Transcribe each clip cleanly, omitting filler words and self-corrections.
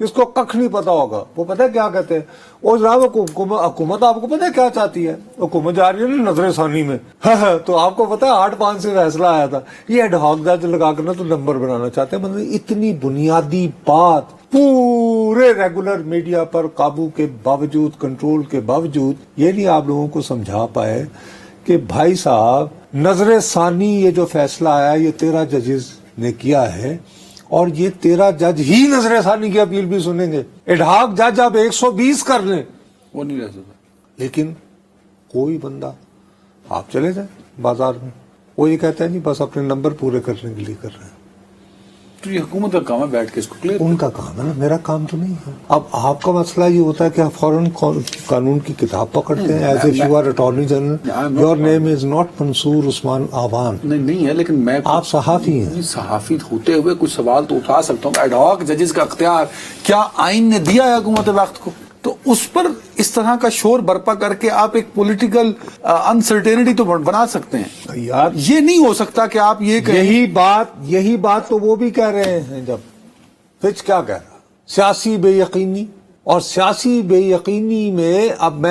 جس کو کخ نہیں پتا ہوگا وہ پتہ ہے کیا کہتے ہیں. اور جناب حکومت آپ کو پتہ ہے کیا چاہتی ہے؟ حکومت جا رہی ہے نا نظر ثانی میں. تو آپ کو پتہ ہے 8-5 سے فیصلہ آیا تھا. یہ ایڈ ہاک جج لگا کر نا تو نمبر بنانا چاہتے ہیں. مطلب اتنی بنیادی بات پورے ریگولر میڈیا پر قابو کے باوجود، کنٹرول کے باوجود یہ نہیں آپ لوگوں کو سمجھا پائے کہ بھائی صاحب نظر ثانی یہ جو فیصلہ آیا یہ 13 ججز نے کیا ہے اور یہ 13 جج ہی نظر ثانی کی اپیل بھی سنیں گے. اڈہاک جج آپ 120 کر لیں وہ نہیں رہ سکتا. لیکن کوئی بندہ، آپ چلے جائیں بازار میں، وہ یہ کہتا ہے نہیں بس اپنے نمبر پورے کرنے کے لیے کر رہے ہیں. تو یہ حکومت کا کام ہے بیٹھ کے اس کو کلیئر. ان کا کام ہے نا، میرا کام تو نہیں ہے. اب آپ کا مسئلہ یہ ہوتا ہے کہ آپ فوراً قانون کی کتاب پکڑتے ہیں. As if you are attorney general, your name is not Mansoor Usman Awan. نہیں ہے، لیکن میں آپ صحافی ہیں. صحافی ہوتے ہوئے کچھ سوال تو اٹھا سکتا ہوں. ایڈ ہاک ججز کا اختیار کیا آئین نے دیا ہے حکومت وقت کو؟ تو اس پر اس طرح کا شور برپا کر کے آپ ایک پولیٹیکل انسرٹینٹی تو بنا سکتے ہیں. یار یہ نہیں ہو سکتا کہ آپ یہ کہیں. یہی بات تو وہ بھی کہہ رہے ہیں. جب فچ کیا کہہ رہا، سیاسی بے یقینی، اور سیاسی بے یقینی میں اب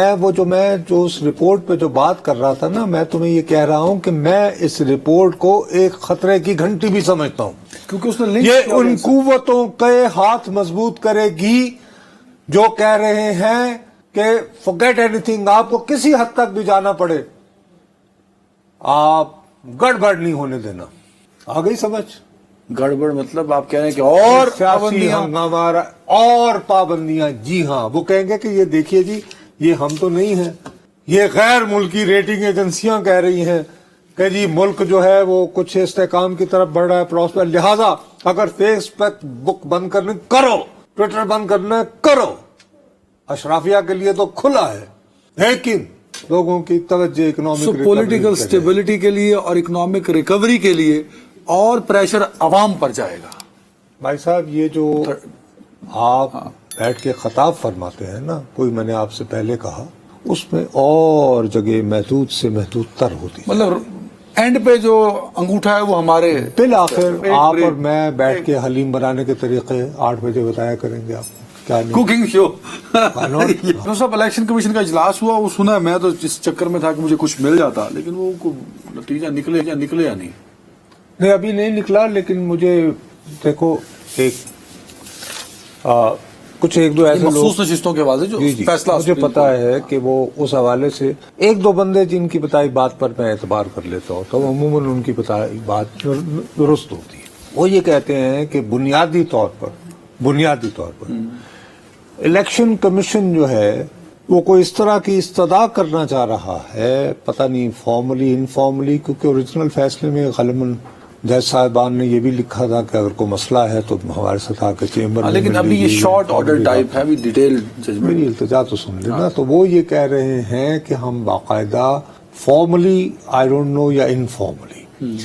میں جو اس رپورٹ پہ جو بات کر رہا تھا نا، میں تمہیں یہ کہہ رہا ہوں کہ میں اس رپورٹ کو ایک خطرے کی گھنٹی بھی سمجھتا ہوں. کیونکہ اس نے یہ ان قوتوں کے ہاتھ مضبوط کرے گی جو کہہ رہے ہیں کہ forget anything، آپ کو کسی حد تک بھی جانا پڑے آپ گڑبڑ نہیں ہونے دینا. آ گئی سمجھ؟ گڑبڑ مطلب آپ کہہ رہے ہیں کہ اور سیاسی ہنگامہ اور پابندیاں. جی ہاں، وہ کہیں گے کہ یہ دیکھیے جی یہ ہم تو نہیں ہیں، یہ غیر ملکی ریٹنگ ایجنسیاں کہہ رہی ہیں کہ جی ملک جو ہے وہ کچھ استحکام کی طرف بڑھ رہا ہے، پراسپر، لہذا اگر فیس بک بند کرنے کرو، ٹویٹر بند کرنا کرو. اشرافیہ کے لیے تو کھلا ہے، لیکن لوگوں کی توجہ اکنامک پولیٹیکل سٹیبلٹی کے لیے اور اکنامک ریکوری کے لیے اور پریشر عوام پر جائے گا. بھائی صاحب یہ جو آپ بیٹھ کے خطاب فرماتے ہیں نا، کوئی میں نے آپ سے پہلے کہا، اس میں اور جگہ محدود سے محدود تر ہوتی ہے. مطلب اینڈ پہ جو انگوٹھا ہے وہ ہمارے بالآخر آپ اور میں بیٹھ کے حلیم بنانے کے طریقے 8 بجے بتایا کریں گے آپ کو. کیا کوکنگ شو. صاحب الیکشن کمیشن کا اجلاس ہوا، وہ سنا میں تو اس چکر میں تھا کہ مجھے کچھ مل جاتا، لیکن وہ نتیجہ نکلے یا نہیں ابھی نہیں نکلا. لیکن مجھے دیکھو کچھ ایک دو ایسے مخصوص نشستوں کے حوالے جو فیصلہ مجھے پتا ہے کہ وہ اس حوالے سے ایک دو بندے جن کی بتائی بات پر میں اعتبار کر لیتا ہوں تو عموماً ان کی بتائی بات درست ہوتی ہے. وہ یہ کہتے ہیں کہ بنیادی طور پر الیکشن کمیشن جو ہے وہ کوئی اس طرح کی استدعا کرنا چاہ رہا ہے، پتہ نہیں فارملی انفارملی، کیونکہ اوریجنل فیصلے میں غالباً جج صاحبان نے یہ بھی لکھا تھا کہ اگر کوئی مسئلہ ہے تو ہمارے ساتھ آ کے چیمبر میں. لیکن ابھی یہ شارٹ آرڈر ٹائپ ہے، ابھی ڈیٹیل ججمنٹ. میری التجا تو سن لینا. تو وہ یہ کہہ رہے ہیں کہ ہم باقاعدہ فارملی آئی ڈونٹ نو یا انفارملی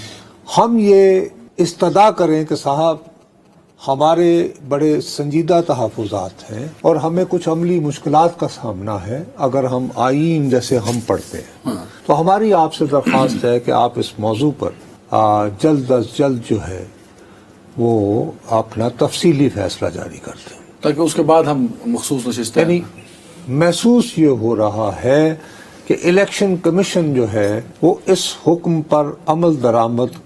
ہم یہ استدعا کریں کہ صاحب ہمارے بڑے سنجیدہ تحفظات ہیں اور ہمیں کچھ عملی مشکلات کا سامنا ہے اگر ہم آئین جیسے ہم پڑھتے ہیں. تو ہماری آپ سے درخواست ہے کہ آپ اس موضوع پر جلد از جلد جو ہے وہ اپنا تفصیلی فیصلہ جاری کر دیں، تاکہ اس کے بعد ہم مخصوص نشستیں. یعنی محسوس یہ ہو رہا ہے کہ الیکشن کمیشن جو ہے وہ اس حکم پر عمل درآمد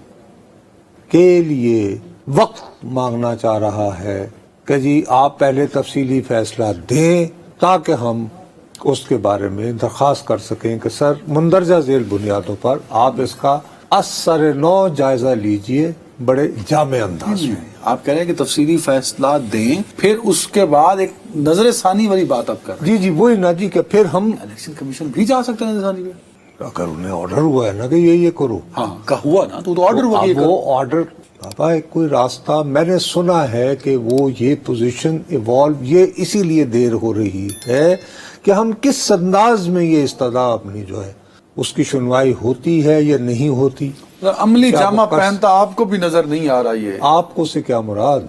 کے لیے وقت مانگنا چاہ رہا ہے کہ جی آپ پہلے تفصیلی فیصلہ دیں تاکہ ہم اس کے بارے میں درخواست کر سکیں کہ سر مندرجہ ذیل بنیادوں پر آپ اس کا اثر نو جائزہ لیجئے بڑے جامع انداز میں. آپ کہہ رہے ہیں کہ تفصیلی فیصلہ دیں، پھر اس کے بعد ایک نظر ثانی والی بات آپ کر رہے ہیں. جی وہی نا جی کہ پھر ہم الیکشن کمیشن بھی جا سکتے ہیں نظر ثانی پہ اگر انہیں آرڈر ہوا ہے نا کہ یہ کرو. ہاں کا ہوا نا تو آرڈر ہوا. وہ آرڈر بابا کوئی راستہ میں نے سنا ہے کہ وہ یہ پوزیشن ایوالو یہ اسی لیے دیر ہو رہی ہے کہ ہم کس انداز میں یہ استدعا اپنی جو ہے اس کی سنوائی ہوتی ہے یا نہیں ہوتی. عملی جامہ پہنتا آپ کو بھی نظر نہیں آ رہا. یہ آپ کو سے کیا مراد؟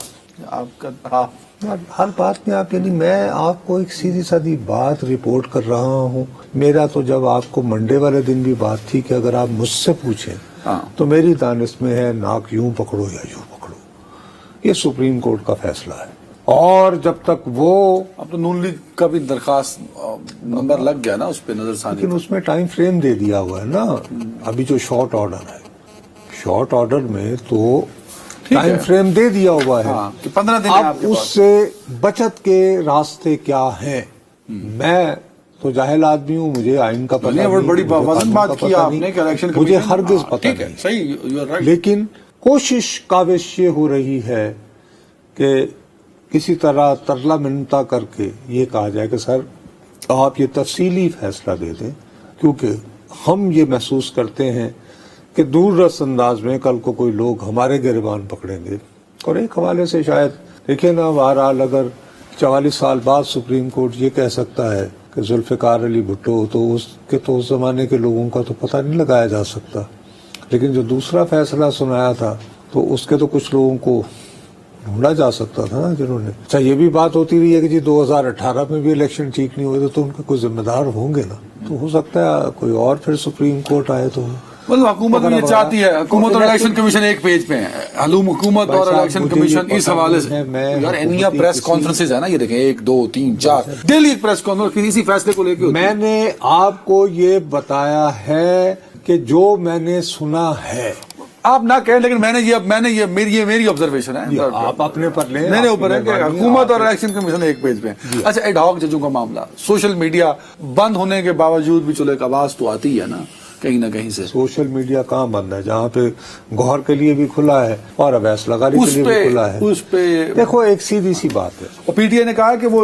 آپ کا ہر بات میں آپ یعنی میں آپ کو ایک سیدھی سادی بات رپورٹ کر رہا ہوں. میرا تو جب آپ کو منڈے والے دن بھی بات تھی کہ اگر آپ مجھ سے پوچھیں تو میری دانش میں ہے ناک یوں پکڑو یا یوں پکڑو. یہ سپریم کورٹ کا فیصلہ ہے. اور جب تک وہ اب تو نون لیگ کا بھی درخواست نمبر لگ گیا نا اس پہ نظر ثانی لیکن اس میں ٹائم فریم دے دیا ہوا ہے نا. ابھی جو شارٹ آرڈر ہے، شارٹ آرڈر میں تو ٹائم فریم دے دیا ہوا ہے. ہاں کہ 15 دن ہے آپ اب کے اس پاس. سے بچت کے راستے کیا ہیں؟ میں تو جاہل آدمی ہوں، مجھے آئین کا پتہ نہیں، نہیں، بڑی مجھے وزن قانون بات کا کی پتہ آپ نہیں، نے کہ الیکشن مجھے کمیشن- ہرگز ہاں، پتہ ٹھیک ہے، نہیں. صحیح، you are right. لیکن کوشش کاوش یہ ہو رہی ہے کہ کسی طرح ترلا منتا کر کے یہ کہا جائے کہ سر آپ یہ تفصیلی فیصلہ دے دیں، کیونکہ ہم یہ محسوس کرتے ہیں کہ دور رس انداز میں کل کو کوئی لوگ ہمارے گریبان پکڑیں گے. اور ایک حوالے سے شاید دیکھیں نا، بہرحال اگر 44 سال بعد سپریم کورٹ یہ کہہ سکتا ہے کہ ذوالفقار علی بھٹو، تو اس زمانے کے لوگوں کا تو پتہ نہیں لگایا جا سکتا. لیکن جو دوسرا فیصلہ سنایا تھا تو اس کے تو کچھ لوگوں کو ڈھونڈا جا سکتا تھا نا، جنہوں نے. اچھا یہ بھی بات ہوتی رہی ہے کہ جی 2018 میں بھی الیکشن ٹھیک نہیں ہوئے تو ان کے کوئی ذمہ دار ہوں گے نا. تو ہو سکتا ہے کوئی اور پھر سپریم کورٹ آئے تو مطلب حکومت بھی یہ چاہتی ہے، حکومت اور الیکشن کمیشن ایک پیج پہ ہے. حکومت اور الیکشن کمیشن اس حوالے سے یار انیا پریس کانفرنسز ہے نا، یہ دیکھیں 1 2 3 4 ڈیلی ایک پریس کانفرنس کسی فیصلے کو لے کے ہوتی ہے. میں نے آپ کو یہ بتایا ہے کہ جو میں نے سنا ہے. آپ نہ کہیں لیکن میں نے یہ میری آبزرویشن ہے. آپ اپنے پر لیں، میرے اوپر ہے کہ مہربانی، حکومت اور آپ- الیکشن کمیشن ایک پیج پہ ہیں. اچھا ایڈ ہاک ججوں کا معاملہ، سوشل میڈیا بند ہونے کے باوجود بھی چلو ایک آواز تو آتی ہے نا کہیں نہ کہیں سے. سوشل میڈیا کہاں بند ہے؟ جہاں پہ گوھر کے لیے بھی کھلا ہے اور ابیس لغاری کے اس لیے بھی کھلا ہے. پہ دیکھو ایک سیدھی سی بات ہے، پی ٹی آئی نے کہا کہ وہ